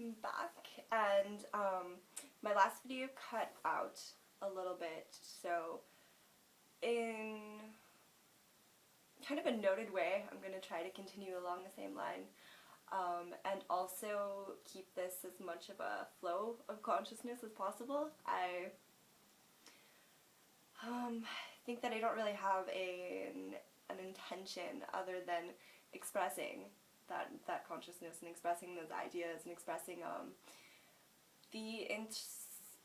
I'm back, and my last video cut out a little bit, so in kind of a noted way, I'm going to try to continue along the same line, and also keep this as much of a flow of consciousness as possible. I think that I don't really have an intention other than expressing that consciousness and expressing those ideas and expressing the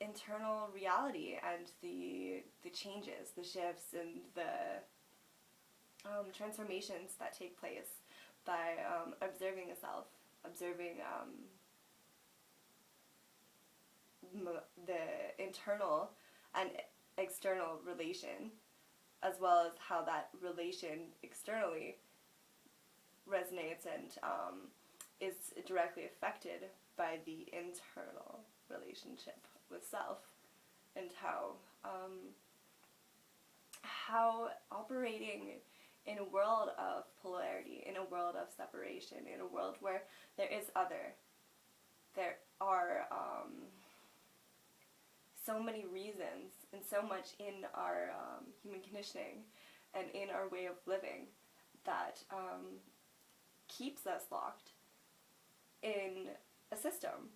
internal reality and the changes, the shifts, and the transformations that take place by observing the self, observing the internal and external relation, as well as how that relation externally resonates and is directly affected by the internal relationship with self, and how operating in a world of polarity, in a world of separation, in a world where there is other, there are so many reasons and so much in our human conditioning and in our way of living that keeps us locked in a system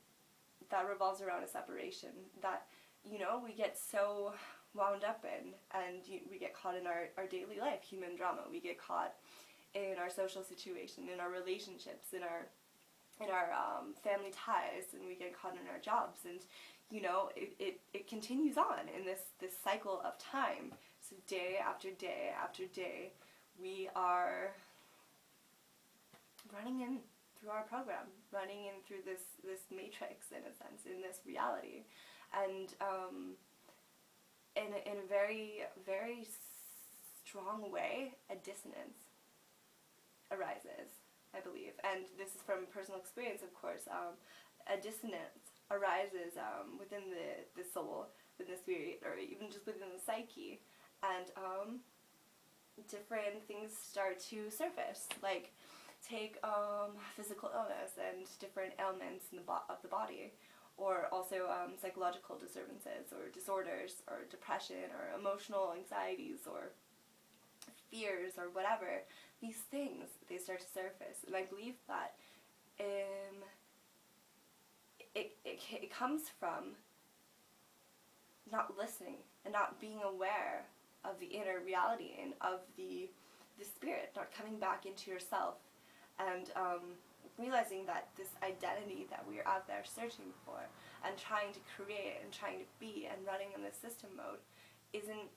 that revolves around a separation that, you know, we get so wound up in, and we get caught in our daily life, human drama. We get caught in our social situation, in our relationships, in our family ties, and we get caught in our jobs, and you know, it continues on in this cycle of time. So day after day after day, we are running in through our program, running in through this matrix, in a sense, in this reality, and in a very, very strong way, a dissonance arises, I believe, and this is from personal experience, of course. A dissonance arises within the soul, within the spirit, or even just within the psyche, and different things start to surface, like take physical illness and different ailments in of the body, or also psychological disturbances or disorders or depression or emotional anxieties or fears or whatever. These things, they start to surface, and I believe that it comes from not listening and not being aware of the inner reality and of the spirit, not coming back into yourself, and realizing that this identity that we are out there searching for and trying to create and trying to be and running in this system mode isn't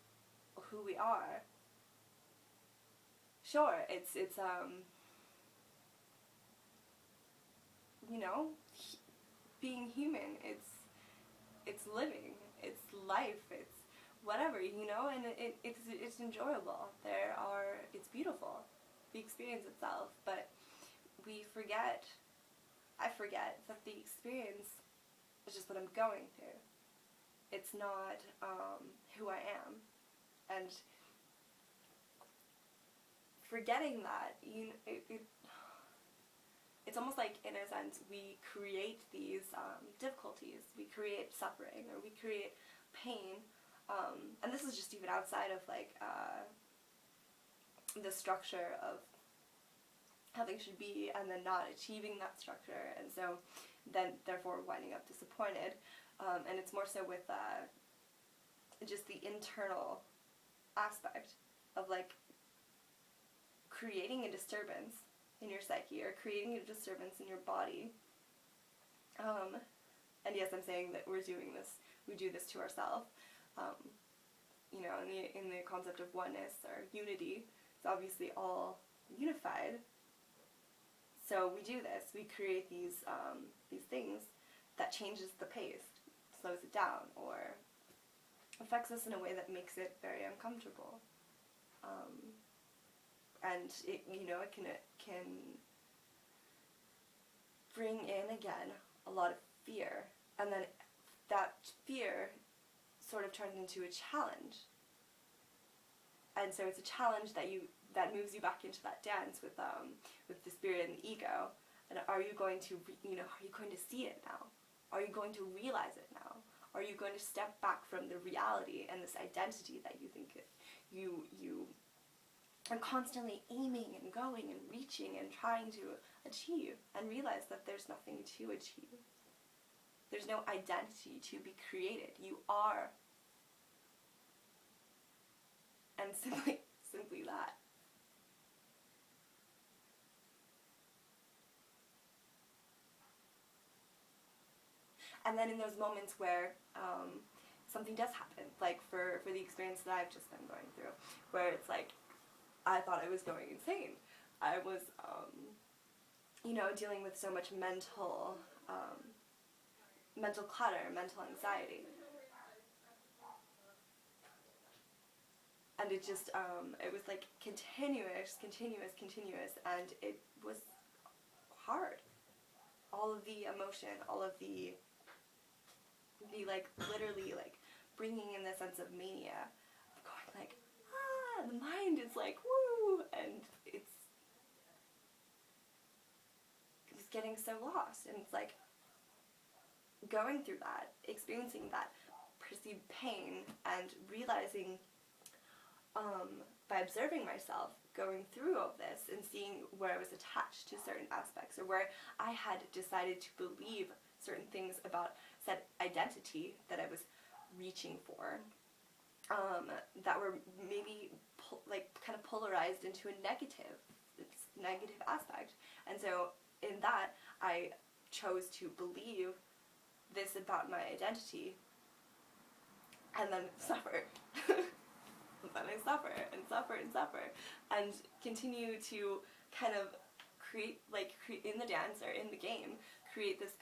who we are. Sure, it's you know, being human, it's living, it's life, it's whatever, you know, and it's enjoyable. It's beautiful, the experience itself, but I forget that the experience is just what I'm going through. It's not who I am, and forgetting that, it's almost like, in a sense, we create these difficulties, we create suffering, or we create pain, and this is just even outside of like the structure of how things should be, and then not achieving that structure, and so then therefore winding up disappointed, and it's more so with just the internal aspect of like creating a disturbance in your psyche, or creating a disturbance in your body. And yes, I'm saying that we do this to ourselves. You know, in the concept of oneness or unity, it's obviously all unified. So we do this. We create these things that changes the pace, slows it down, or affects us in a way that makes it very uncomfortable. And it, you know, it can bring in, again, a lot of fear, and then that fear sort of turns into a challenge, and so it's a challenge that moves you back into that dance with the spirit and the ego, And are you going to, are you going to see it now? Are you going to realize it now? Are you going to step back from the reality and this identity that you think you are constantly aiming and going and reaching and trying to achieve, and realize that there's nothing to achieve? There's no identity to be created. You are. And simply that. And then in those moments where something does happen, like for the experience that I've just been going through, where it's like, I thought I was going insane. I was, dealing with so much mental clutter, mental anxiety. And it just, it was like continuous, and it was hard. All of the emotion, all of the like, literally, like, bringing in the sense of mania, of going like, the mind is like, woo, and it's getting so lost, and it's like, going through that, experiencing that perceived pain, and realizing, by observing myself, going through all of this, and seeing where I was attached to certain aspects, or where I had decided to believe certain things about said identity that I was reaching for, that were maybe kind of polarized into a negative aspect. And so in that, I chose to believe this about my identity, and then suffer. And then I suffer and suffer and suffer, and continue to kind of create in the dance, or in the game, create this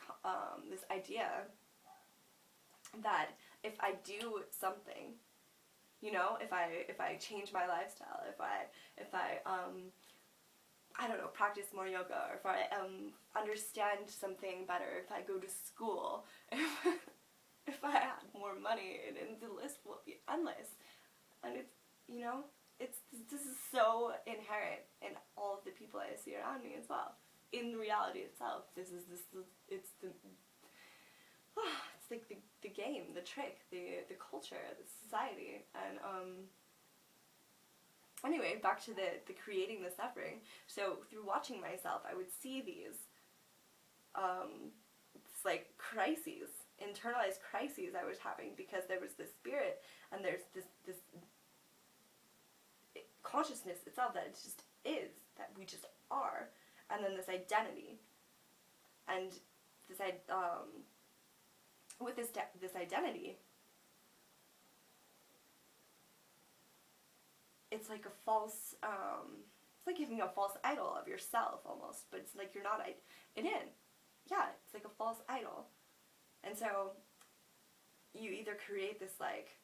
this idea that if I do something, if I change my lifestyle, if I I don't know, practice more yoga, or if I understand something better, if I go to school, if I had more money, and the list will be endless. And it's, this is so inherent in all of the people I see around me as well. In reality itself, it's like the game, the trick, the culture, the society. And anyway, back to the creating the suffering. So through watching myself, I would see these it's like crises, internalized crises I was having, because there was this spirit, and there's this consciousness itself that it just is, that we just are, and then this identity, and this with this identity, it's like a false, it's like giving a false idol of yourself almost, but it's like you're not it in. Yeah, it's like a false idol. And so you either create this like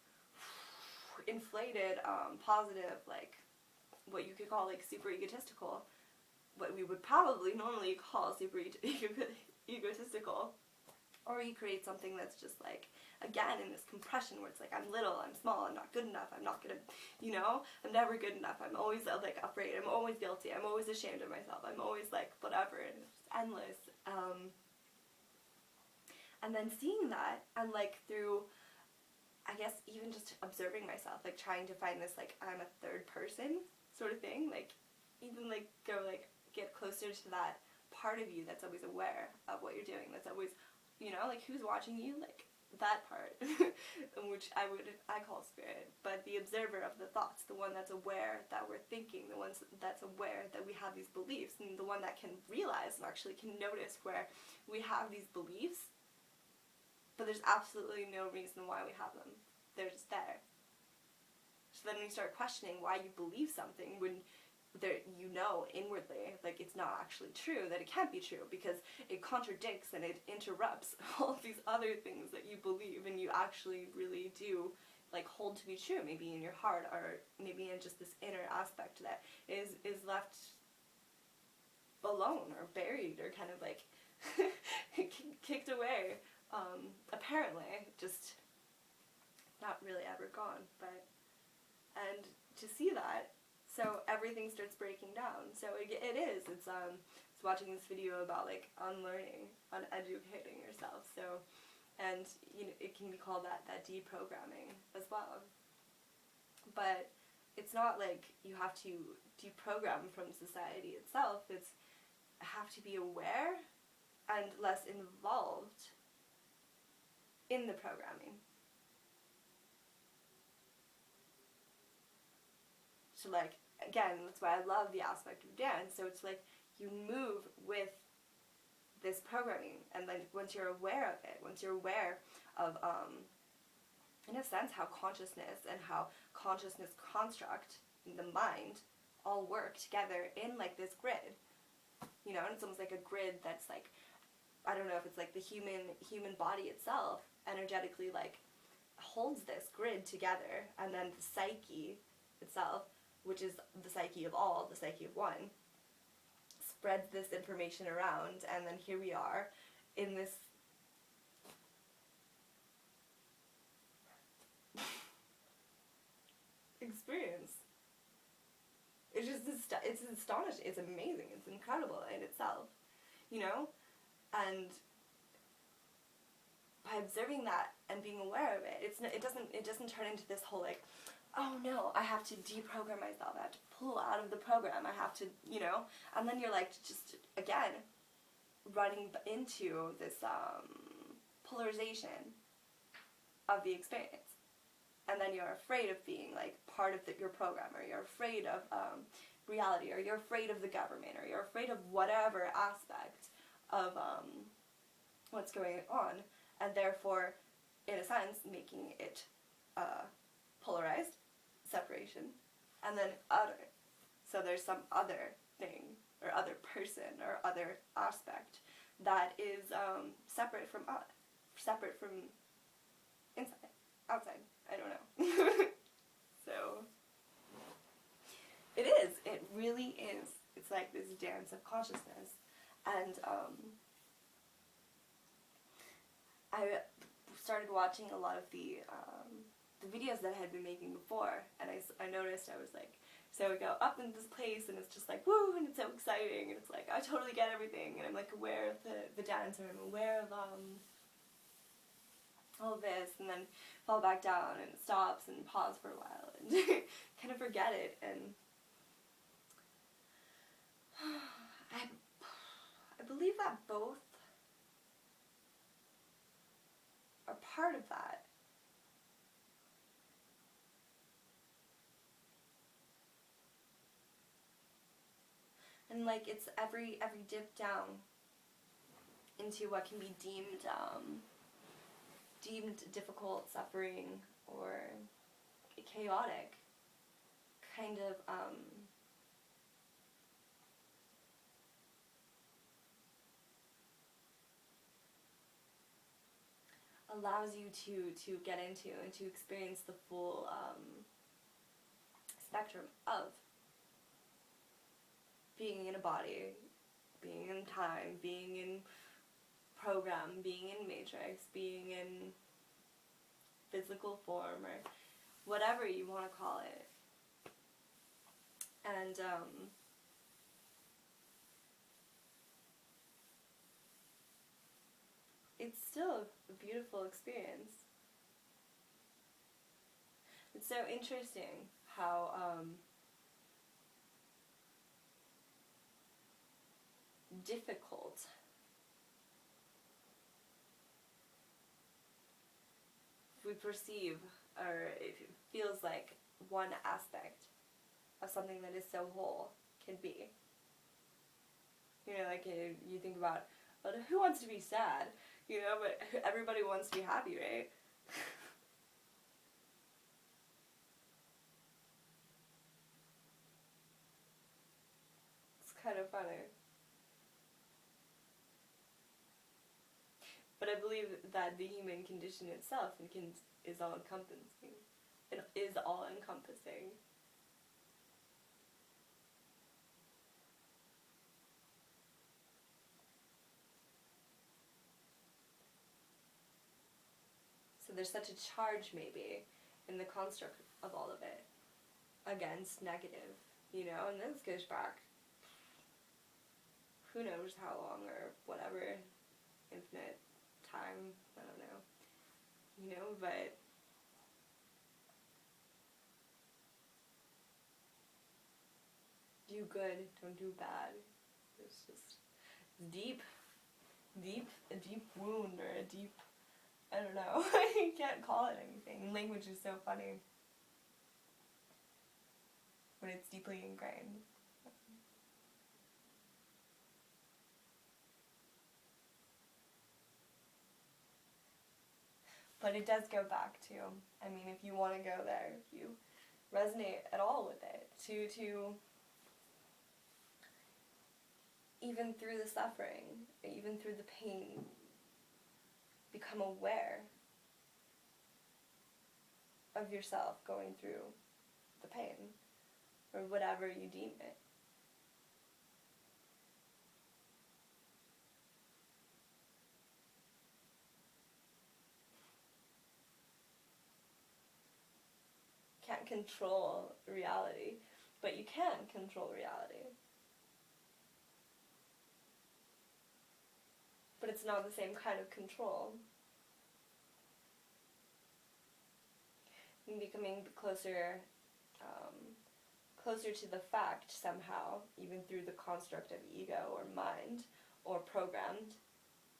inflated, positive, like what you could call like super egotistical, what we would probably normally call super egotistical, or you create something that's just like, again, in this compression where it's like, I'm little, I'm small, I'm not good enough, I'm not gonna, I'm never good enough, I'm always like afraid, I'm always guilty, I'm always ashamed of myself, I'm always like whatever, and it's just endless. And then seeing that, and like through, I guess, even just observing myself, like trying to find this like I'm a third person sort of thing, like even like go like get closer to that part of you that's always aware of what you're doing, that's always, like who's watching you, like that part, which I call spirit, but the observer of the thoughts, the one that's aware that we're thinking, the one that's aware that we have these beliefs, and the one that can realize and actually can notice where we have these beliefs, but there's absolutely no reason why we have them. They're just there. So then we start questioning why you believe something when inwardly, like it's not actually true, that it can't be true, because it contradicts and it interrupts all of these other things that you believe and you actually really do like hold to be true, maybe in your heart, or maybe in just this inner aspect that is left alone or buried or kind of like kicked away, apparently just not really ever gone. But and to see that, so everything starts breaking down. So it's was watching this video about like unlearning, uneducating yourself. So, and you know, it can be called that deprogramming as well. But it's not like you have to deprogram from society itself. It's have to be aware and less involved in the programming. So like, again, that's why I love the aspect of dance. So it's like you move with this programming, and like once you're aware of it, once you're aware of in a sense how consciousness and how consciousness construct in the mind all work together in like this grid, you know, and it's almost like a grid that's like, I don't know if it's like the human body itself energetically like holds this grid together, and then the psyche itself, which is the psyche of all, the psyche of one, spreads this information around, and then here we are in this experience. It's just, it's astonishing, it's amazing, it's incredible in itself, you know? And by observing that and being aware of it, it doesn't turn into this whole like, oh no, I have to deprogram myself, I have to pull out of the program, I have to, you know, and then you're like just, again, running into this polarization of the experience. And then you're afraid of being like part of your program, or you're afraid of reality, or you're afraid of the government, or you're afraid of whatever aspect of what's going on, and therefore, in a sense, making it polarized, separation, and then other. So there's some other thing, or other person, or other aspect that is separate from inside, outside. I don't know. So it really is. It's like this dance of consciousness. And I started watching a lot of the videos that I had been making before, and I noticed, I was like, so we go up in this place, and it's just like, woo, and it's so exciting, and it's like, I totally get everything, and I'm like aware of the dance, and I'm aware of all of this, and then fall back down, and it stops, and pause for a while, and kind of forget it, and I believe that both are part of that. And like it's every dip down into what can be deemed difficult, suffering, or chaotic kind of allows you to get into and to experience the full spectrum of being in a body, being in time, being in program, being in matrix, being in physical form, or whatever you want to call it. And it's still a beautiful experience. It's so interesting how difficult we perceive, or it feels like one aspect of something that is so whole can be. You know, like you think about, well, who wants to be sad? You know, but everybody wants to be happy, right? It's kind of funny. But I believe that the human condition itself is all encompassing. It is all encompassing. So there's such a charge maybe in the construct of all of it against negative, you know, and this goes back who knows how long or whatever, infinite time, I don't know, you know, but do good, don't do bad. It's just a deep wound, or a deep, I don't know, you can't call it anything. Language is so funny when it's deeply ingrained. But it does go back to, I mean, if you want to go there, if you resonate at all with it, to even through the suffering, even through the pain, become aware of yourself going through the pain, or whatever you deem it. Can't control reality, but you can control reality. But it's not the same kind of control. And becoming closer to the fact somehow, even through the construct of ego or mind, or programmed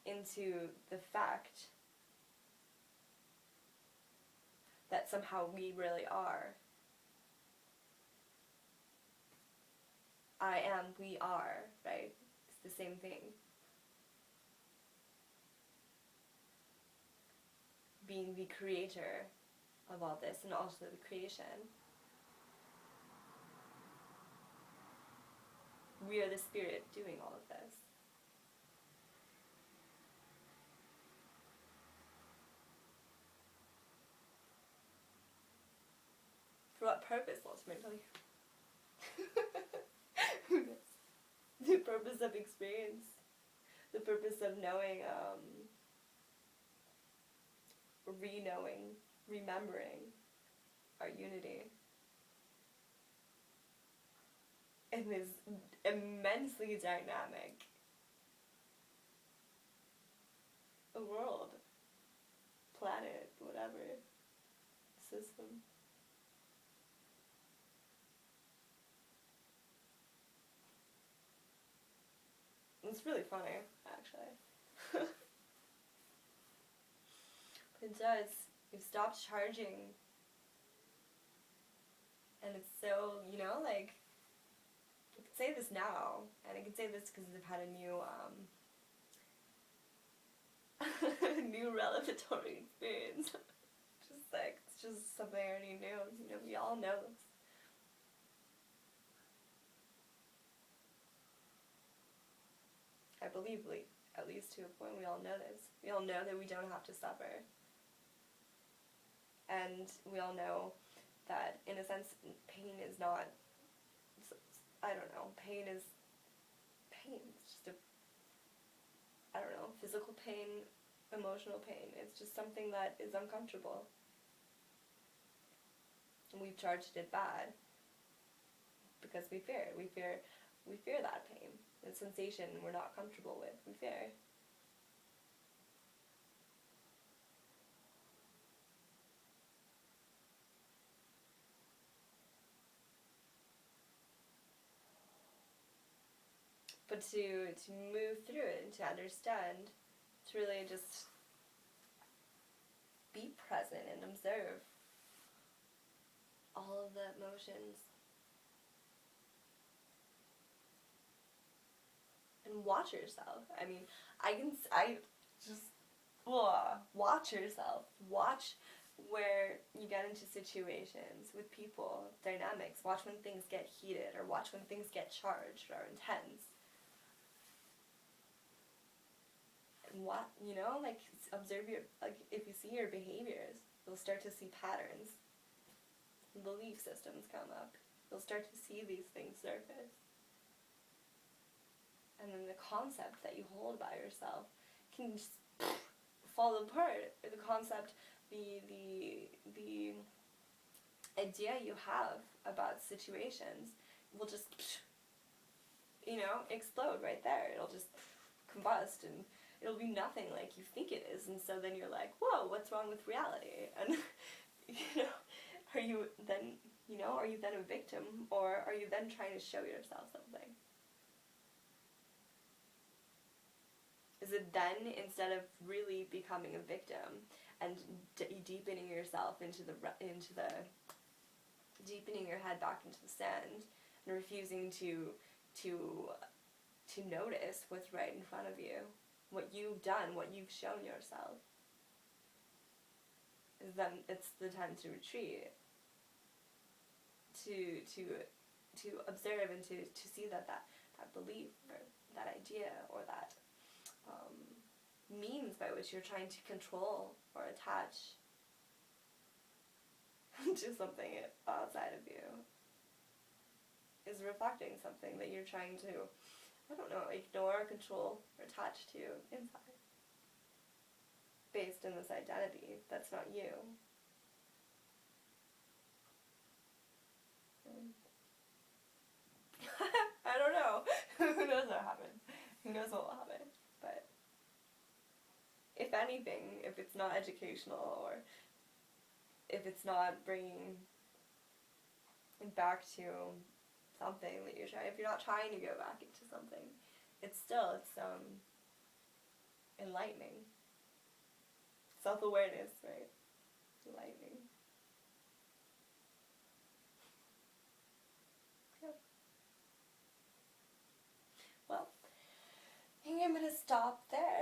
into the fact that somehow we really are. I am, we are, right? It's the same thing. Being the creator of all this, and also the creation. We are the spirit doing all of this. For what purpose, ultimately? Who knows? The purpose of experience. The purpose of knowing, re-knowing, remembering our unity. In this immensely dynamic world, planet, whatever, system. It's really funny, actually. It does. You've stopped charging. And it's so, you know, like, I can say this now, and I can say this because I've had a new, new revelatory experience. Just like, it's just something I already knew. You know, we all know this. I believe, at least to a point, we all know this. We all know that we don't have to suffer. And we all know that, in a sense, pain is not, I don't know, pain is pain. It's just I don't know, physical pain, emotional pain. It's just something that is uncomfortable. And we've charged it bad because we fear it. We fear that pain. The sensation we're not comfortable with. We fear. But to move through it and to understand, to really just be present and observe all of the emotions. And watch yourself. I mean, watch yourself. Watch where you get into situations with people, dynamics. Watch when things get heated, or watch when things get charged or intense. And what, you know, like, observe if you see your behaviors, you'll start to see patterns. Belief systems come up. You'll start to see these things surface. And then the concept that you hold by yourself can just fall apart. Or the concept, the idea you have about situations will just explode right there. It'll just combust, and it'll be nothing like you think it is. And so then you're like, whoa, what's wrong with reality? And, are you then a victim, or are you then trying to show yourself something? Is it then, instead of really becoming a victim and deepening yourself into the deepening your head back into the sand and refusing to notice what's right in front of you, what you've done, what you've shown yourself, is then it's the time to retreat, to observe and to see that belief or that idea or that means by which you're trying to control or attach to something outside of you is reflecting something that you're trying to, ignore, control, or attach to inside, based in this identity that's not you. I don't know. Who knows what happens? Who knows what will happen? But if anything, if it's not educational, or if it's not bringing back to something that you're trying, if you're not trying to go back into something, it's enlightening. Self-awareness, right? Enlightening. Yeah. Well, I think I'm going to stop there.